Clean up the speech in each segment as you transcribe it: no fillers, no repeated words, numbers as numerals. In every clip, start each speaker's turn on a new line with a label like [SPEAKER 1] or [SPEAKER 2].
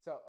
[SPEAKER 1] So,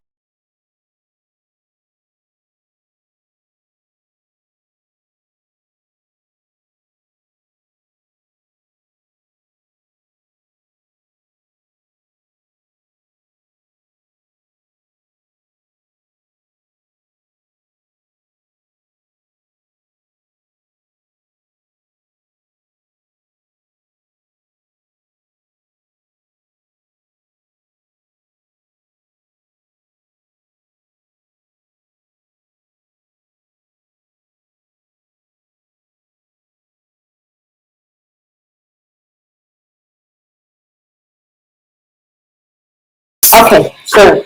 [SPEAKER 2] Okay, sure.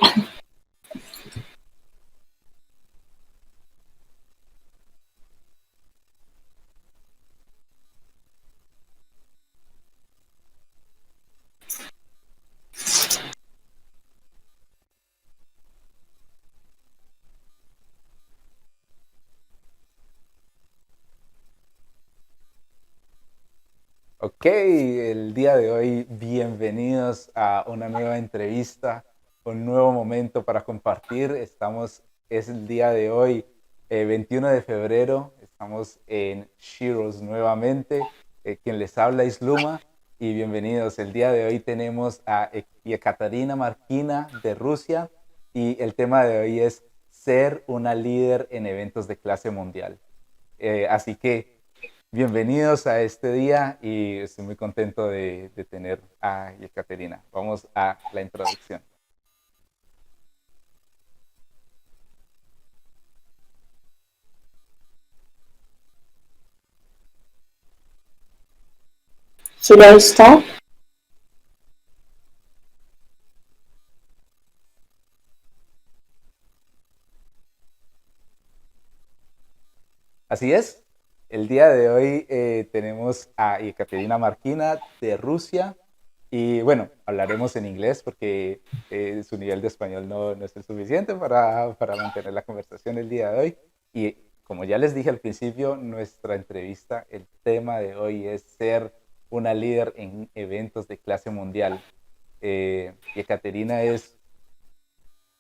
[SPEAKER 1] ok, el día de hoy bienvenidos a una nueva entrevista, un nuevo momento para compartir. Es el día de hoy, 21 de febrero, estamos en Sheroes nuevamente. Quien les habla es Luma y bienvenidos. El día de hoy tenemos a Ekaterina Markina de Rusia y el tema de hoy es ser una líder en eventos de clase mundial. Así que bienvenidos a este día y estoy muy contento de tener a Ekaterina. Vamos a la introducción.
[SPEAKER 2] Should I start?
[SPEAKER 1] Así es, el día de hoy tenemos a Ekaterina Markina de Rusia y bueno, hablaremos en inglés porque su nivel de español no es el suficiente para mantener la conversación el día de hoy. Y como ya les dije al principio, nuestra entrevista, el tema de hoy es ser una líder en eventos de clase mundial. Y Ekaterina es,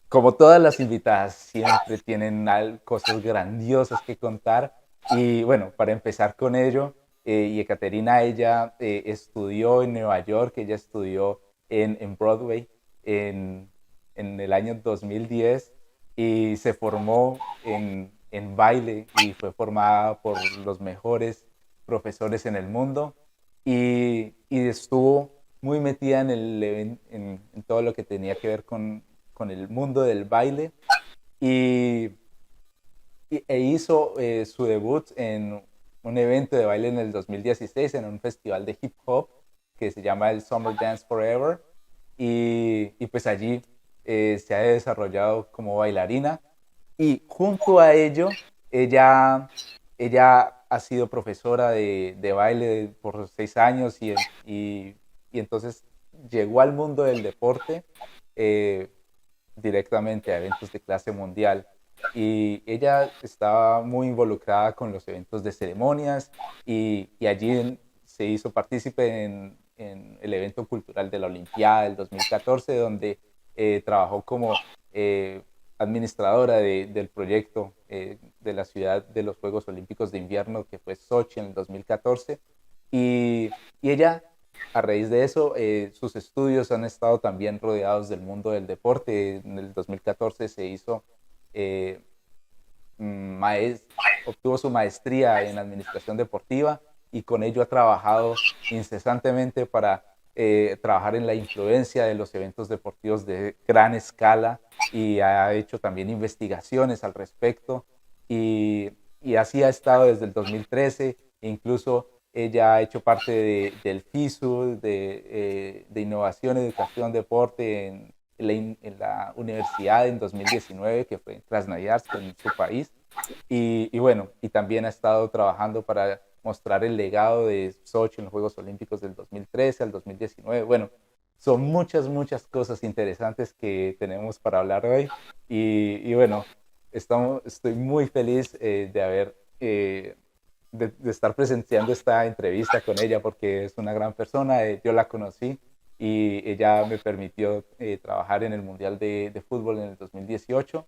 [SPEAKER 1] como todas las invitadas, siempre tienen cosas grandiosas que contar. Y bueno, para empezar con ello, y Ekaterina, ella estudió en Nueva York, ella estudió en Broadway en el año 2010 y se formó en baile y fue formada por los mejores profesores en el mundo y estuvo muy metida en todo lo que tenía que ver con el mundo del baile y, e hizo su debut en un evento de baile en el 2016 en un festival de hip hop que se llama el Summer Dance Forever y pues allí se ha desarrollado como bailarina y junto a ello ella ha sido profesora de baile por 6 años y entonces llegó al mundo del deporte eh, directamente a eventos de clase mundial. Y ella estaba muy involucrada con los eventos de ceremonias y allí se hizo partícipe en el evento cultural de la Olimpiada del 2014, donde trabajó como administradora del proyecto de la ciudad de los Juegos Olímpicos de Invierno, que fue Sochi en el 2014. Y ella a raíz de eso, sus estudios han estado también rodeados del mundo del deporte. En el 2014 se hizo, eh, obtuvo su maestría en administración deportiva y con ello ha trabajado incesantemente para trabajar en la influencia de los eventos deportivos de gran escala y ha hecho también investigaciones al respecto y así ha estado desde el 2013, incluso ella ha hecho parte del FISU, de Innovación, Educación, Deporte en la universidad en 2019, que fue en Krasnoyarsk, en su país. Y bueno, y también ha estado trabajando para mostrar el legado de Sochi en los Juegos Olímpicos del 2013 al 2019. Bueno, son muchas cosas interesantes que tenemos para hablar hoy. Y bueno, estoy muy feliz de haber de estar presenciando esta entrevista con ella porque es una gran persona. Yo la conocí y ella me permitió trabajar en el mundial de fútbol en el 2018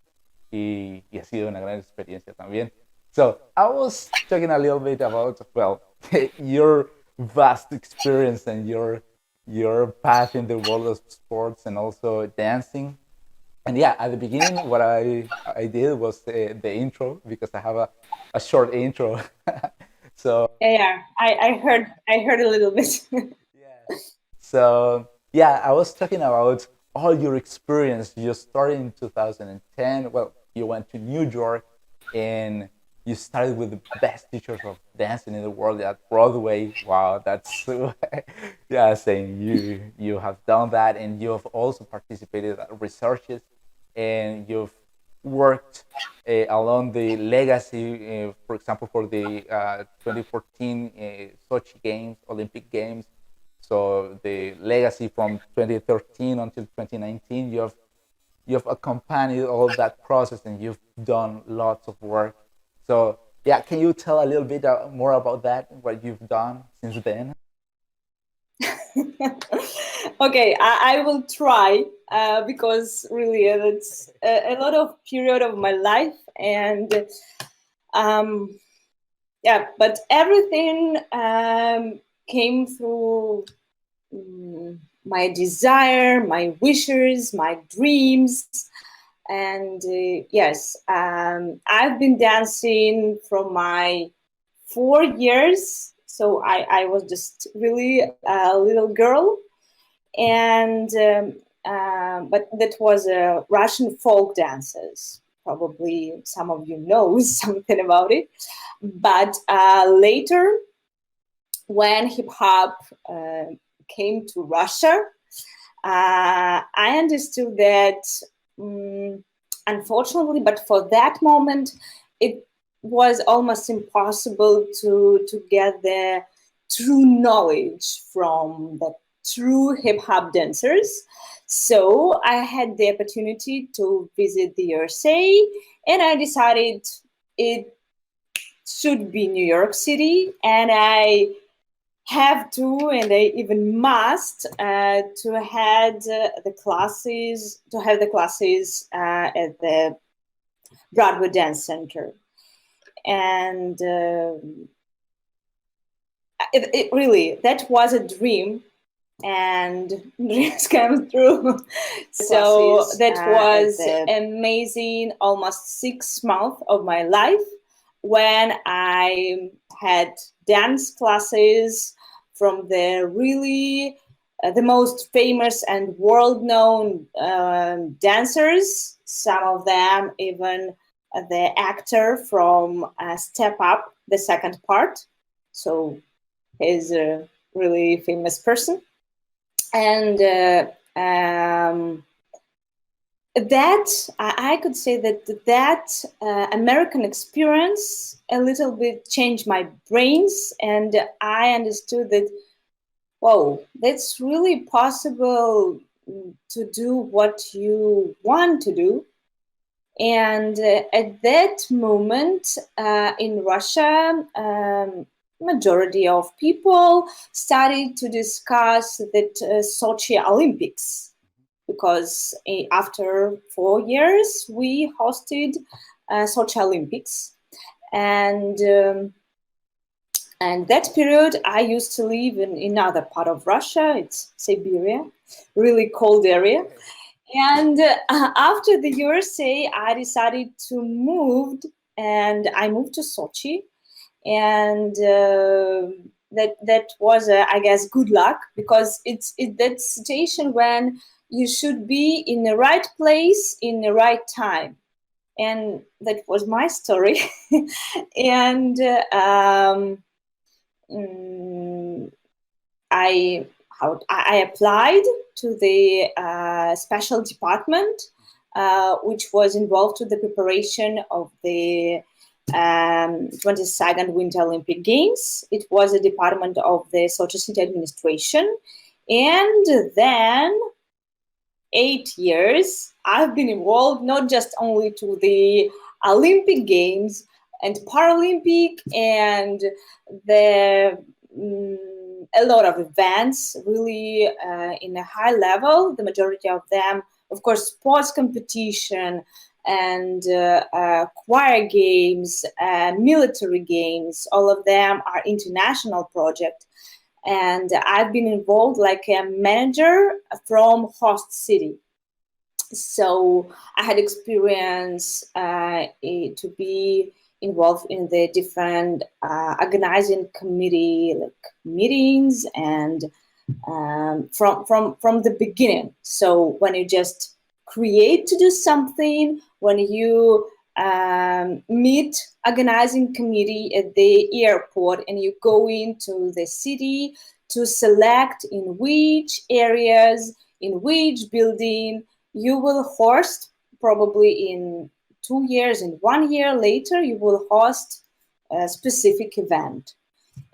[SPEAKER 1] y ha sido una gran experiencia también. So I was talking a little bit about, well, your vast experience and your path in the world of sports and also dancing. And yeah, at the beginning, what I did was the intro because I have a short intro. So
[SPEAKER 3] Yeah, I heard a little bit.
[SPEAKER 1] yeah. So yeah, I was talking about all your experience. You started in 2010. Well, you went to New York and you started with the best teachers of dancing in the world at Broadway. Wow, that's yeah, saying you have done that, and you have also participated at researches, and you've worked along the legacy, for example, for the 2014 Sochi Games, Olympic Games. So the legacy from 2013 until 2019, you've accompanied all that process and you've done lots of work. So yeah, can you tell a little bit more about that? What you've done since then?
[SPEAKER 3] Okay, I will try because really it's a lot of period of my life, and yeah, but everything came through my desire, my wishes, my dreams. And yes, I've been dancing from my 4 years. So I was just really a little girl. And but that was Russian folk dances. Probably some of you know something about it. But later, when hip hop came to Russia, I understood that, unfortunately, but for that moment, it was almost impossible to get the true knowledge from the true hip hop dancers. So I had the opportunity to visit the USA, and I decided it should be New York City, and I have to, and I even must, to have the classes at the Broadway Dance Center, and it really, that was a dream, and dreams come true. So that was amazing. Almost 6 months of my life when I had dance classes from the really the most famous and world-known dancers. Some of them even the actor from Step Up, the second part. So he's a really famous person. And that I could say that American experience a little bit changed my brains, and I understood that, whoa, that's really possible to do what you want to do. And at that moment in Russia, majority of people started to discuss that Sochi Olympics, because after 4 years we hosted Sochi Olympics, and that period I used to live in another part of Russia. It's Siberia, really cold area. And after the USA, I decided to move, and I moved to Sochi, and that was, I guess, good luck, because it's that situation when you should be in the right place in the right time, and that was my story. And I applied to the special department, which was involved with the preparation of the 22nd Winter Olympic Games. It was a department of the Sochi City Administration. And then 8 years, I've been involved not just only to the Olympic Games and Paralympic and the a lot of events, really in a high level. The majority of them, of course, sports competition and choir games, military games. All of them are international projects. And I've been involved like a manager from host city. So I had experience to be involved in the different organizing committee like meetings and from the beginning. So when you just create to do something, when you meet organizing committee at the airport and you go into the city to select in which areas, in which building you will host, probably in 2 years and 1 year later, you will host a specific event.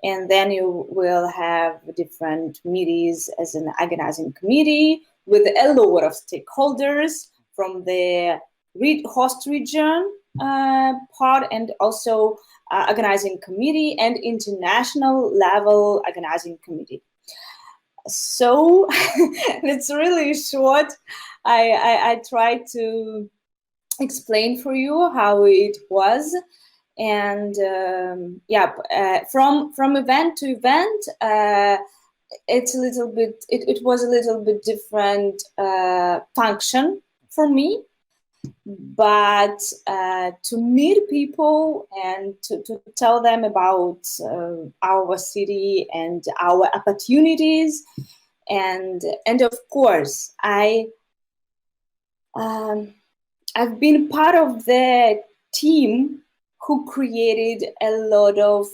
[SPEAKER 3] And then you will have different meetings as an organizing committee with a lot of stakeholders from the host region part and also organizing committee and international level organizing committee. So it's really short. I tried to explain for you how it was. And from event to event, it's a little bit. It was a little bit different function for me, but to meet people and to tell them about our city and our opportunities, and of course, I've been part of the team who created a lot of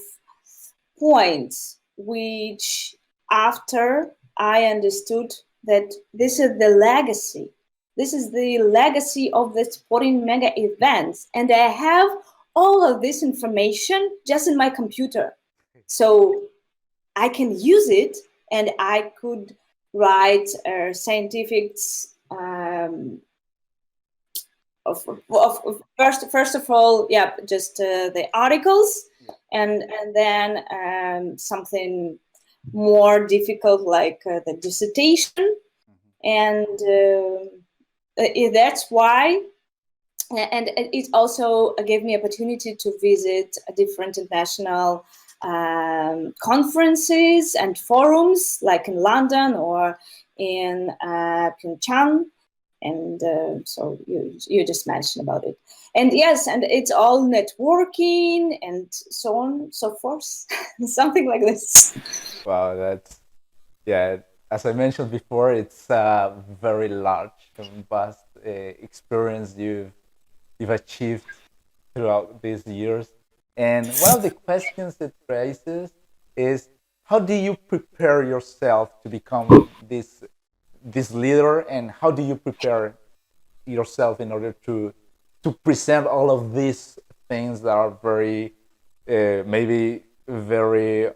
[SPEAKER 3] points, which after I understood that this is the legacy. This is the legacy of the sporting mega events. And I have all of this information just in my computer. So I can use it and I could write scientific first of all, just the articles, and then something more difficult like the dissertation, and that's why. And it also gave me opportunity to visit different international conferences and forums, like in London or in Pyeongchang. And so you just mentioned about it. And yes, and it's all networking and so on and so forth. Something like this.
[SPEAKER 1] Wow, that's, yeah, as I mentioned before, it's a very large and vast experience you've achieved throughout these years. And one of the questions it raises is, how do you prepare yourself to become this leader, and how do you prepare yourself in order to present all of these things that are very maybe very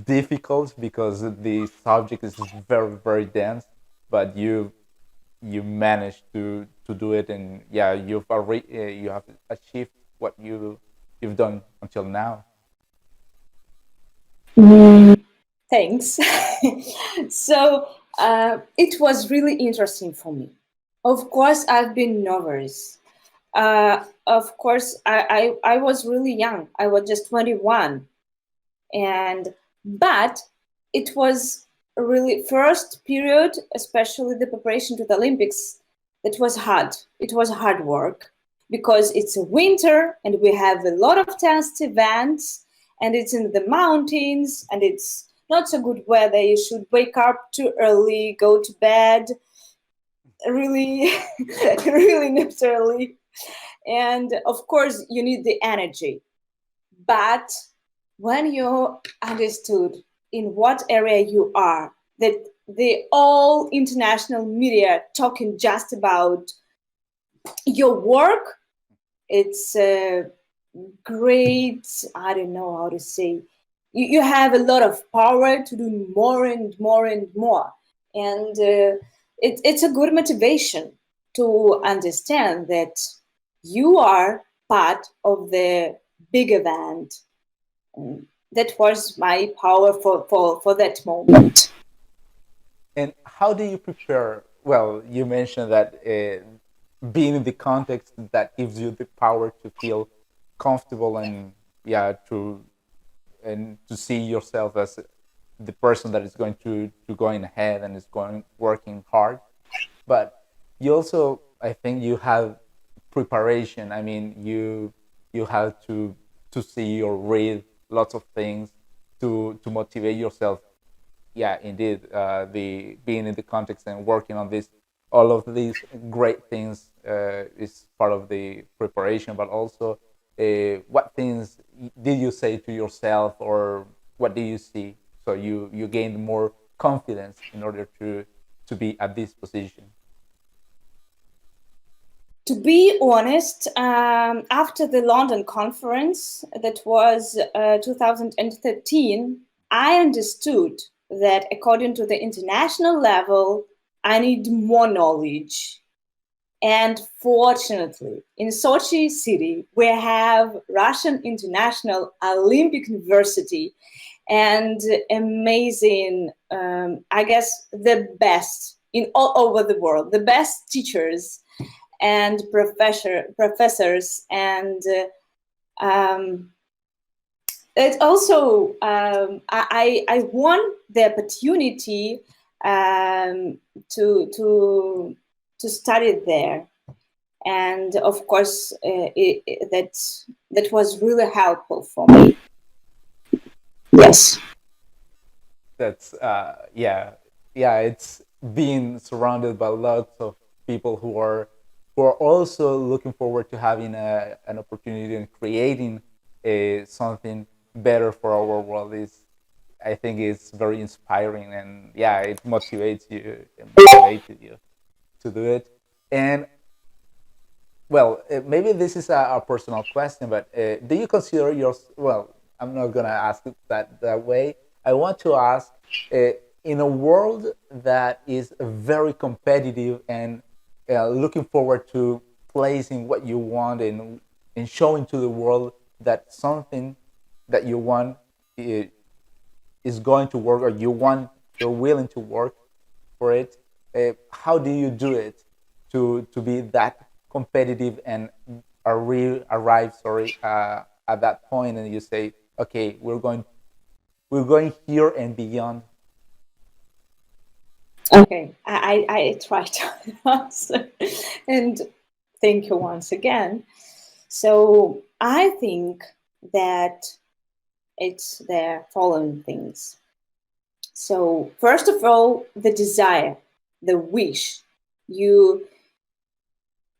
[SPEAKER 1] difficult, because the subject is very, very dense, but you managed to do it, and yeah, you have achieved what you've done until now.
[SPEAKER 3] Thanks. So it was really interesting for me. Of course, I've been nervous. Of course, I was really young. I was just 21, but it was a really first period, especially the preparation to the Olympics. It was hard. It was hard work because it's a winter and we have a lot of test events, and it's in the mountains and it's not so good weather. You should wake up too early, go to bed really, really not early. And of course, you need the energy. But when you understood in what area you are, that the all international media talking just about your work, it's great. I don't know how to say. You have a lot of power to do more and more and more. And it's a good motivation to understand that you are part of the big event. that was my power for that moment.
[SPEAKER 1] And how do you prepare? Well, you mentioned that being in the context that gives you the power to feel comfortable and to see yourself as the person that is going to going ahead and is going working hard. But you also, I think, you have preparation. I mean, you have to see or read lots of things to motivate yourself. Yeah, indeed, the being in the context and working on this, all of these great things is part of the preparation. But also, what things did you say to yourself, or what do you see? So you gained more confidence in order to be at this position.
[SPEAKER 3] To be honest, after the London conference, that was 2013, I understood that according to the international level, I need more knowledge. And fortunately, in Sochi city, we have Russian International Olympic University and amazing, I guess, the best in all over the world, the best teachers and professors, and it also I won the opportunity to study there, and of course that was really helpful for me.
[SPEAKER 2] Yes.
[SPEAKER 1] That's yeah. It's being surrounded by lots of people who are also looking forward to having an opportunity and creating something better for our world is, I think, is very inspiring, and yeah, it motivates you and motivated you to do it. And well, maybe this is a personal question, but do you consider well, I'm not gonna ask it that way. I want to ask, uh, in a world that is very competitive and looking forward to placing what you want and showing to the world that something that you want is going to work, or you're willing to work for it. How do you do it to be that competitive and arrive, sorry, at that point, and you say, okay, we're going here and beyond.
[SPEAKER 3] Okay, I try to answer, and thank you once again. So I think that it's the following things. So first of all, the desire, the wish. You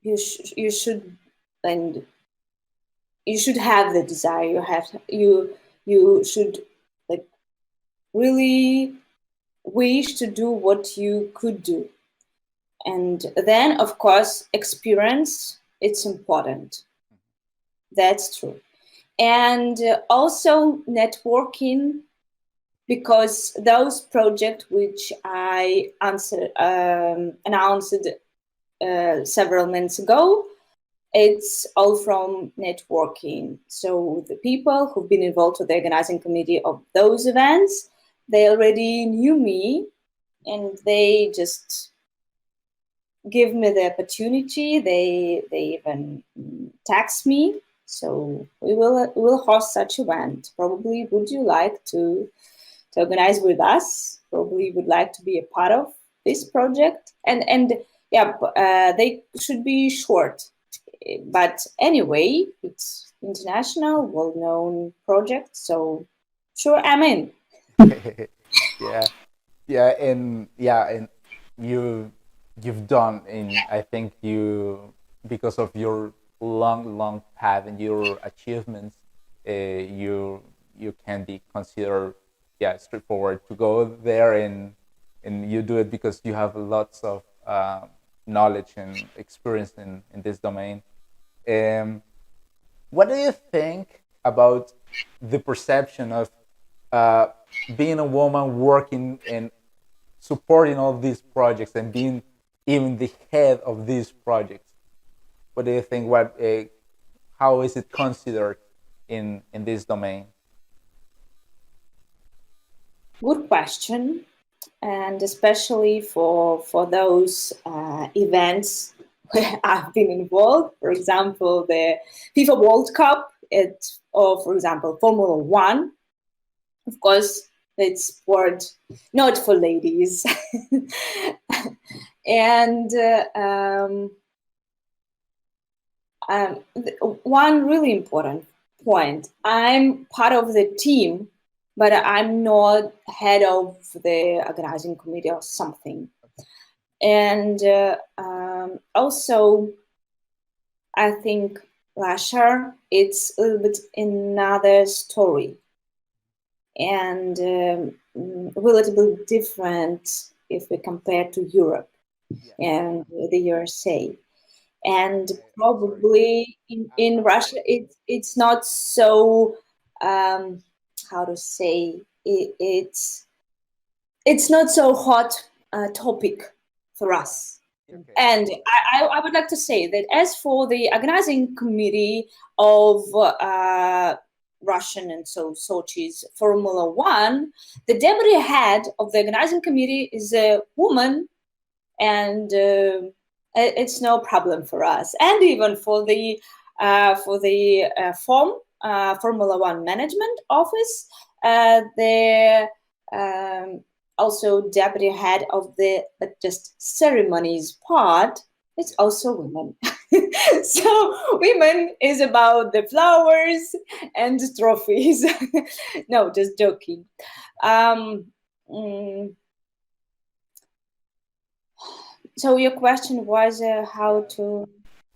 [SPEAKER 3] you should, and you should have the desire. You should, like, really wish to do what you could do. And then, of course, experience, it's important. That's true. And also networking, because those projects which I announced several months ago, it's all from networking. So the people who've been involved with the organizing committee of those events, they already knew me, and they just give me the opportunity. They even text me. So we will host such event. Probably, would you like to organize with us? Probably would like to be a part of this project. And yeah, they should be short. But anyway, it's international, well-known project. So sure, I'm in.
[SPEAKER 1] Yeah, and you you've done in, I think, you, because of your long path and your achievements, you can be considered, yeah, straightforward to go there, and you do it because you have lots of knowledge and experience in this domain. um, what do you think about the perception of uh, being a woman working and supporting all these projects and being even the head of these projects? What do you think? How is it considered in this domain?
[SPEAKER 3] Good question, and especially for those events where I've been involved. For example, the FIFA World Cup, or for example, Formula One. Of course, it's sport not for ladies. And one really important point, I'm part of the team, but I'm not head of the organizing committee or something. And also, I think Russia, it's a little bit another story, and relatively different if we compare to Europe and the USA. And probably in Russia, it's not so, how to say, it's not so hot topic for us. And I would like to say that as for the organizing committee of Russian and so Sochi's Formula One, the deputy head of the organizing committee is a woman, and it's no problem for us. And even for the Formula One management office, the also deputy head of the just ceremonies part, it's also women. So women is about the flowers and trophies. No, just joking. So your question was how to...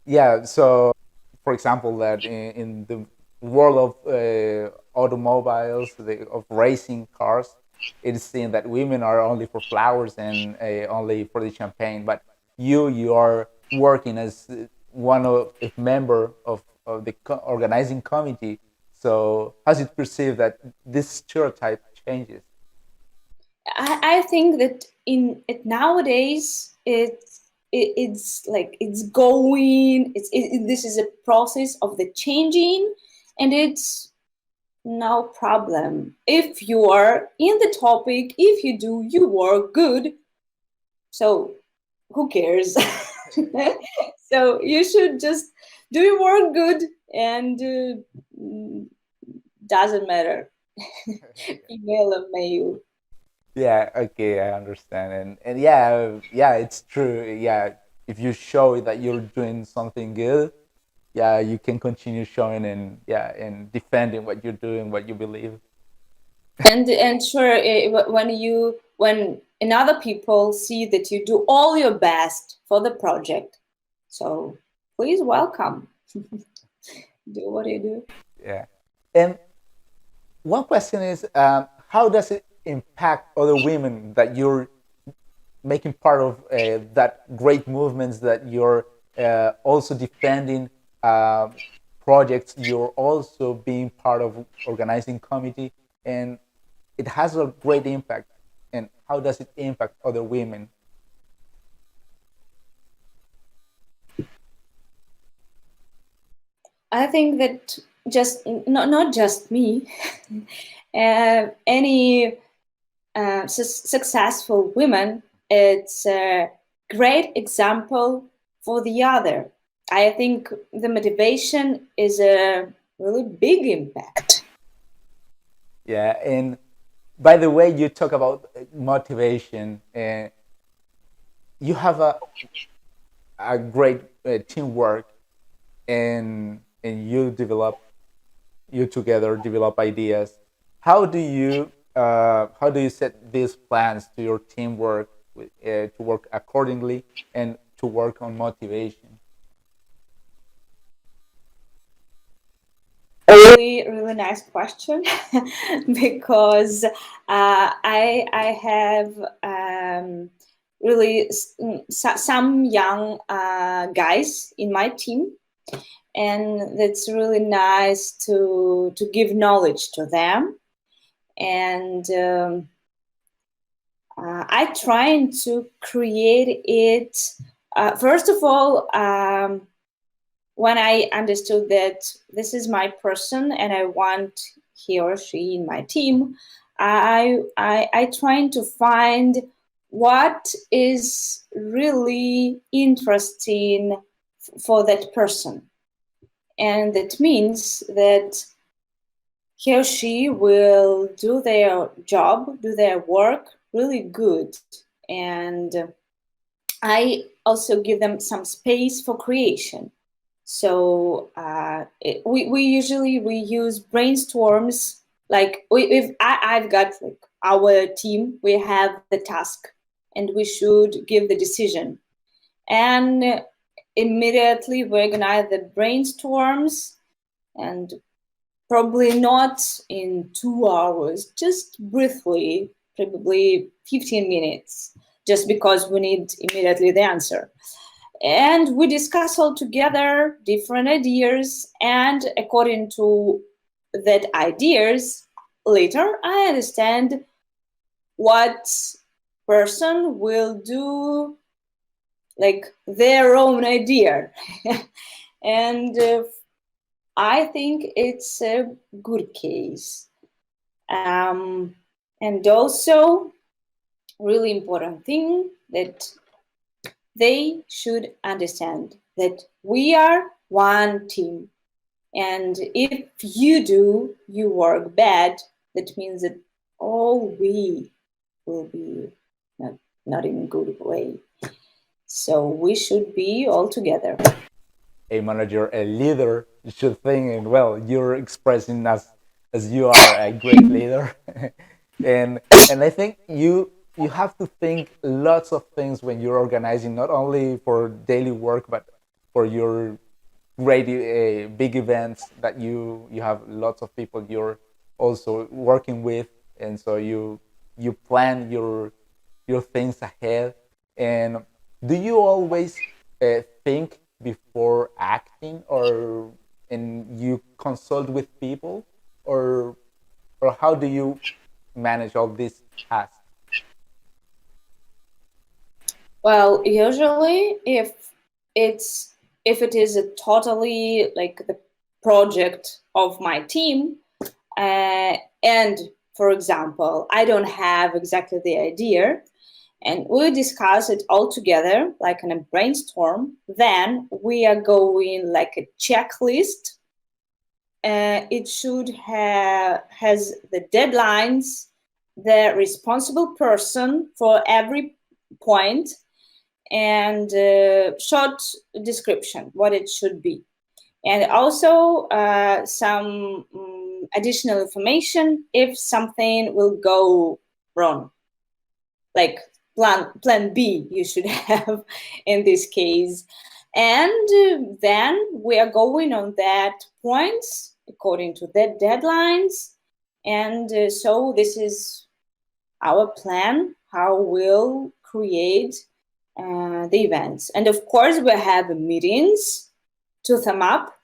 [SPEAKER 1] Yeah, so for example, that in the world of automobiles, of racing cars, it's seen that women are only for flowers and only for the champagne. But you are working as one of a member of the organizing committee. So how's it perceived that this stereotype changes?
[SPEAKER 3] I think that in it nowadays it's like it's going. This is a process of the changing, and it's no problem if you are in the topic. If you do your work good, so who cares? So you should just do your work good, and doesn't matter female or male.
[SPEAKER 1] Yeah, okay, I understand. And yeah, it's true. Yeah, if you show that you're doing something good, yeah, you can continue showing and yeah, and defending what you're doing, what you believe.
[SPEAKER 3] And sure, when another people see that you do all your best for the project, so please welcome. Do what you do.
[SPEAKER 1] Yeah. And one question is, how does it impact other women that you're making part of that great movements that you're also defending projects, you're also being part of organizing committee, and it has a great impact. And how does it impact other women?
[SPEAKER 3] I think that just not just me, any successful women, it's a great example for the other. I think the motivation is a really big impact.
[SPEAKER 1] Yeah, and by the way, you talk about motivation, and you have a great teamwork, and you together develop ideas. How do you set these plans to your teamwork to work accordingly and to work on motivation?
[SPEAKER 3] Really nice question. Because I have really some young guys in my team, and it's really nice to give knowledge to them. And I trying to create it. First of all, when I understood that this is my person and I want he or she in my team, I trying to find what is really interesting for that person, and that means that he or she will do their job, do their work really good, and I also give them some space for creation. So we usually use brainstorms. Like I've got like our team, we have the task, and we should give the decision, and immediately we organize the brainstorms, and probably not in 2 hours, just briefly, probably 15 minutes, just because we need immediately the answer. And we discuss all together different ideas, and according to that ideas, later I understand what person will do like their own idea. And I think it's a good case. And also, really important thing that they should understand that we are one team. And if you do your work bad, that means that all we will be not in a good way. So we should be all together.
[SPEAKER 1] A manager, a leader, should think, and well, you're expressing as you are a great leader, and I think you have to think lots of things when you're organizing, not only for daily work, but for your great big events that you have lots of people you're also working with, and so you plan your things ahead. And do you always think before acting, or and you consult with people, or how do you manage all these tasks?
[SPEAKER 3] Well, usually it's if it is a totally like the project of my team, and for example, I don't have exactly the idea, and we discuss it all together like in a brainstorm. Then we are going like a checklist. It should have has the deadlines, the responsible person for every point, and short description what it should be, and also some additional information if something will go wrong, like plan B you should have in this case. And then we are going on that points according to the deadlines, and so this is our plan how we'll create the events. And of course we have meetings to sum up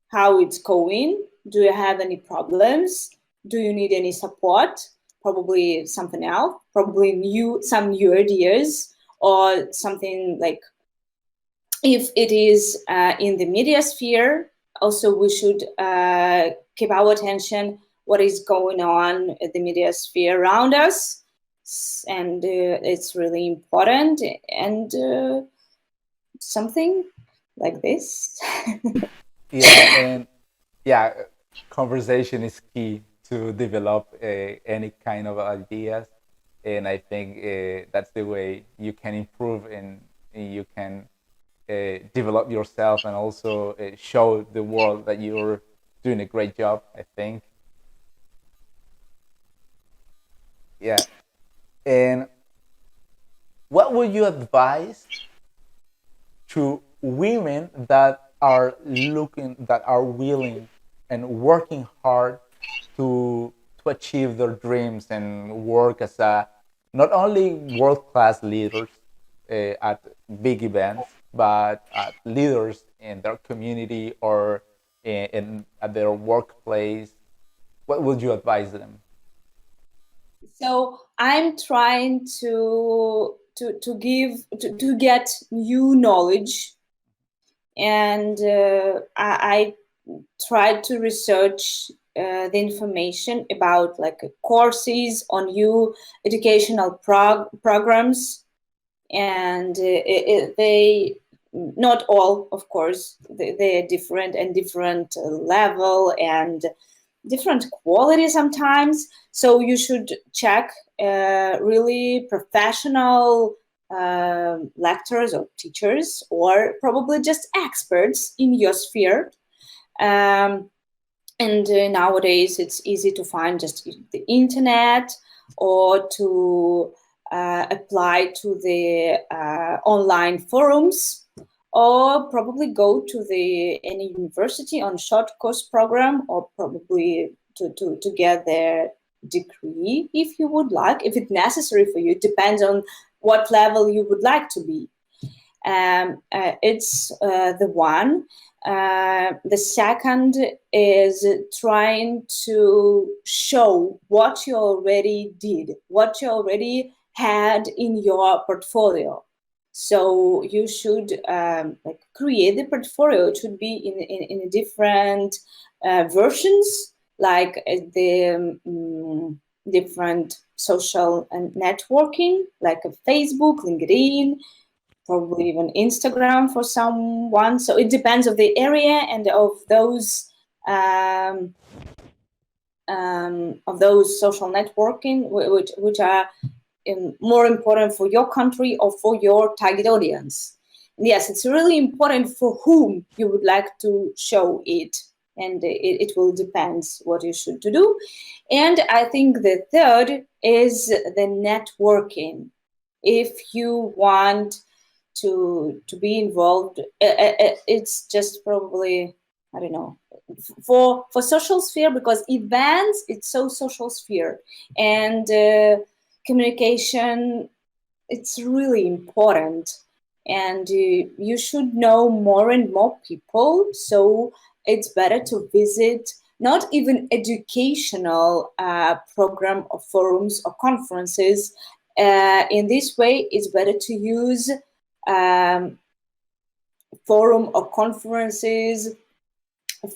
[SPEAKER 3] how it's going. Do you have any problems? Do you need any support? Probably something else, probably some new ideas, or something like if it is in the media sphere. Also we should keep our attention what is going on in the media sphere around us, and it's really important, and something like this.
[SPEAKER 1] Yeah, and yeah, conversation is key to develop any kind of ideas, and I think that's the way you can improve, and you can develop yourself, and also show the world that you're doing a great job, I think. Yeah. And what would you advise to women that are willing and working hard to achieve their dreams and work as a not only world class leaders at big events, but leaders in their community or at their workplace? What would you advise them?
[SPEAKER 3] So I'm trying to get new knowledge, and I tried to research the information about like courses on new educational programs, and they not all, of course, they're different and different level and different quality sometimes. So you should check really professional lecturers or teachers, or probably just experts in your sphere. And nowadays it's easy to find just the internet, or to apply to the online forums, or probably go to any university on short course program, or probably to get their degree if you would like, if it's necessary for you. It depends on what level you would like to be. It's the one. The second is trying to show what you already did, what you already had in your portfolio. So you should like create the portfolio. It should be in different versions, like the different social and networking, like a Facebook, LinkedIn, probably even Instagram for someone. So it depends of the area and of those social networking which are more important for your country or for your target audience. And yes, it's really important for whom you would like to show it, and it will depend what you should do. And I think the third is the networking. If you want to be involved, it's just probably, I don't know, for social sphere, because events, it's so social sphere, and communication, it's really important, and you should know more and more people. So it's better to visit not even educational program or forums or conferences. In this way, it's better to use forum or conferences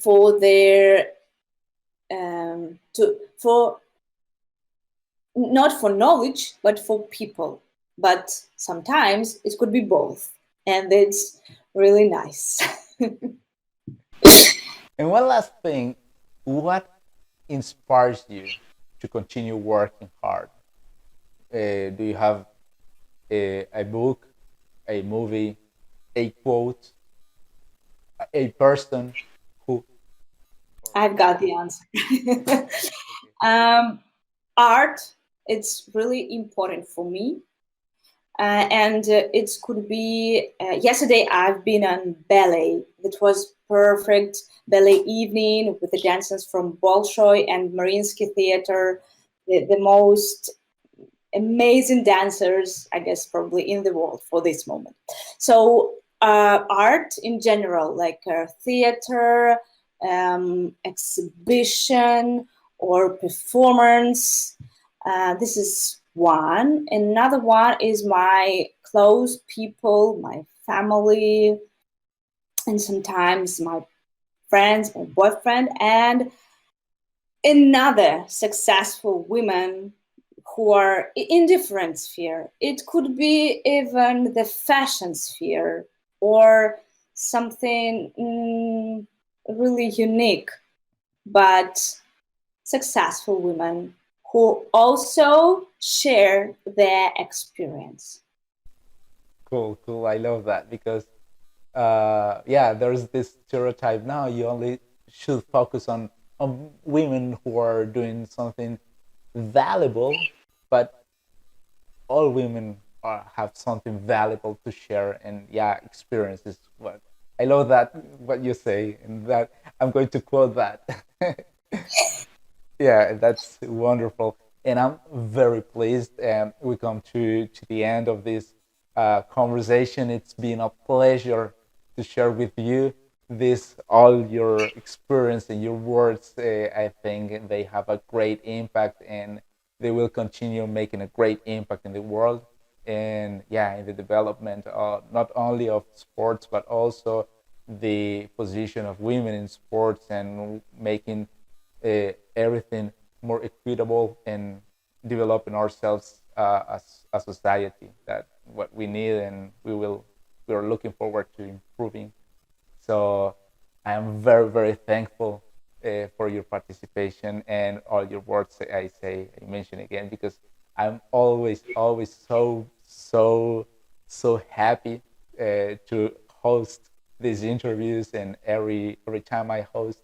[SPEAKER 3] for their for not for knowledge, but for people. But sometimes it could be both, and it's really nice.
[SPEAKER 1] And one last thing, what inspires you to continue working hard? Do you have a book, a movie, a quote, a person who?
[SPEAKER 3] I've got the answer. Art, it's really important for me. And it could be, yesterday I've been on ballet. It was perfect ballet evening with the dancers from Bolshoi and Mariinsky Theater, the most amazing dancers, I guess, probably in the world for this moment. So art in general, like theater, exhibition, or performance. This is one. Another one is my close people, my family, and sometimes my friends, my boyfriend, and another successful women who are in different sphere. It could be even the fashion sphere, or something really unique, but successful women who also share their experience.
[SPEAKER 1] Cool. I love that, because there's this stereotype now. You only should focus on women who are doing something valuable, but all women have something valuable to share, and experience is what I love. That what you say, and that I'm going to quote that. Yeah, that's wonderful, and I'm very pleased. We come to the end of this conversation. It's been a pleasure to share with you this all your experience and your words. I think they have a great impact, and they will continue making a great impact in the world, and in the development not only of sports, but also the position of women in sports, and making everything more equitable and developing ourselves as a society. That what we need, and we are looking forward to improving. So I am very, very thankful for your participation and all your words. I mention again because I'm always, always so happy to host these interviews, and every time I host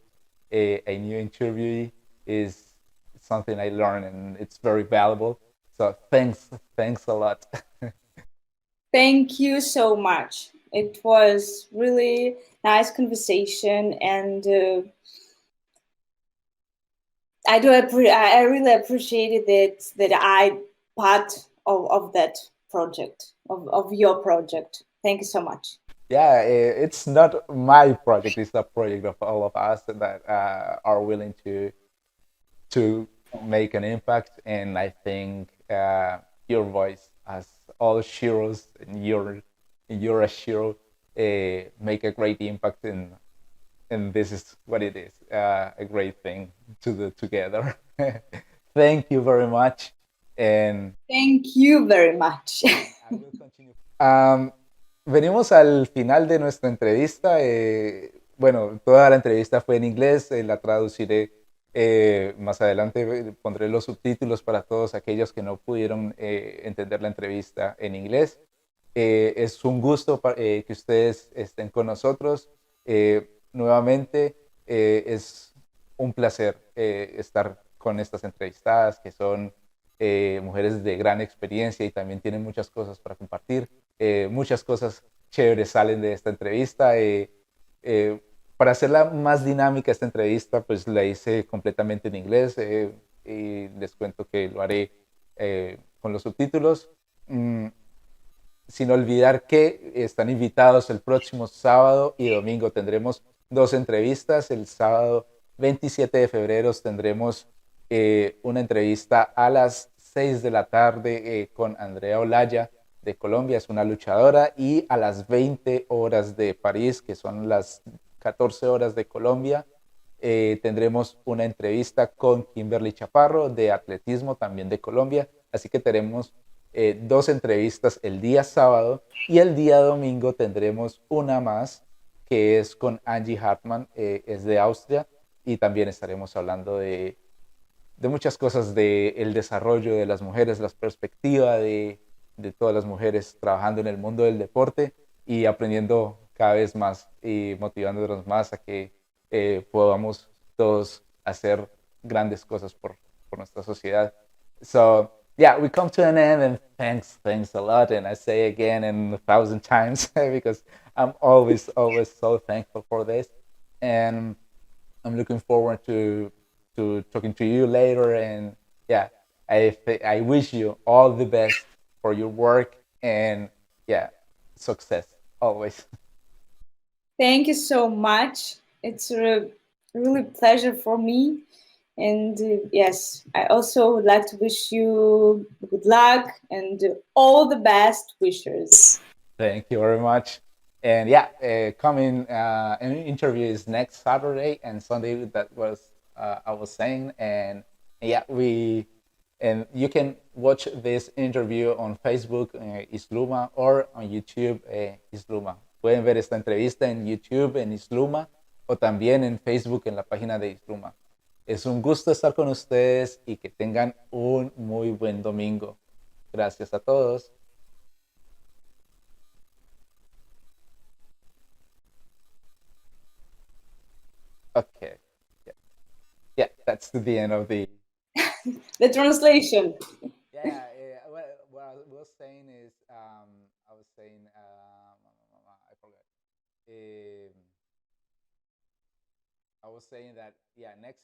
[SPEAKER 1] a new interview is something I learn, and it's very valuable. So thanks a lot.
[SPEAKER 3] Thank you so much. It was really nice conversation, and I really appreciated it that I part of that project of your project. Thank you so much.
[SPEAKER 1] Yeah, it's not my project; it's a project of all of us that are willing to make an impact. And I think your voice, as all Sheroes, and you're a Shero, make a great impact. And this is what it is, a great thing to do together. Thank you very much. And
[SPEAKER 3] Thank you very much.
[SPEAKER 1] I will continue. Venimos al final de nuestra entrevista. Bueno, toda la entrevista fue en inglés, la traduciré más adelante. Pondré los subtítulos para todos aquellos que no pudieron entender la entrevista en inglés. Es un gusto que ustedes estén con nosotros. Nuevamente, es un placer estar con estas entrevistadas que son mujeres de gran experiencia y también tienen muchas cosas para compartir. Muchas cosas chéveres salen de esta entrevista. Eh, para hacerla más dinámica esta entrevista, pues la hice completamente en inglés y les cuento que lo haré con los subtítulos. Sin olvidar que están invitados el próximo sábado y domingo. Tendremos dos entrevistas. El sábado 27 de febrero tendremos una entrevista a las 6 de la tarde con Andrea Olaya de Colombia, es una luchadora, y a las 20 horas de París, que son las 14 horas de Colombia, tendremos una entrevista con Kimberly Chaparro de atletismo, también de Colombia. Así que tenemos dos entrevistas el día sábado, y el día domingo tendremos una más que es con Angie Hartmann, es de Austria, y también estaremos hablando de muchas cosas del desarrollo de las mujeres, la perspectiva de todas las mujeres trabajando en el mundo del deporte y aprendiendo cada vez más y motivándonos más a que podamos todos hacer grandes cosas por nuestra sociedad. So, yeah, we come to an end, and thanks a lot. And I say again and 1,000 times because I'm always so thankful for this. And I'm looking forward to talking to you later. And yeah, I wish you all the best for your work, and yeah, success always.
[SPEAKER 3] Thank you so much. It's a really pleasure for me. And yes, I also would like to wish you good luck and all the best wishes.
[SPEAKER 1] Thank you very much. And yeah, coming an interview is next Saturday and Sunday. That was I was saying, and yeah, and you can watch this interview on Facebook, Isluma, or on YouTube, Isluma. Pueden ver esta entrevista en YouTube, en Isluma, o también en Facebook, en la página de Isluma. Es un gusto estar con ustedes y que tengan un muy buen domingo. Gracias a todos. Okay. Yeah, yeah, that's the end of the.
[SPEAKER 3] The translation.
[SPEAKER 1] Yeah, what I was saying is, I was saying, I forgot. I was saying that, yeah, next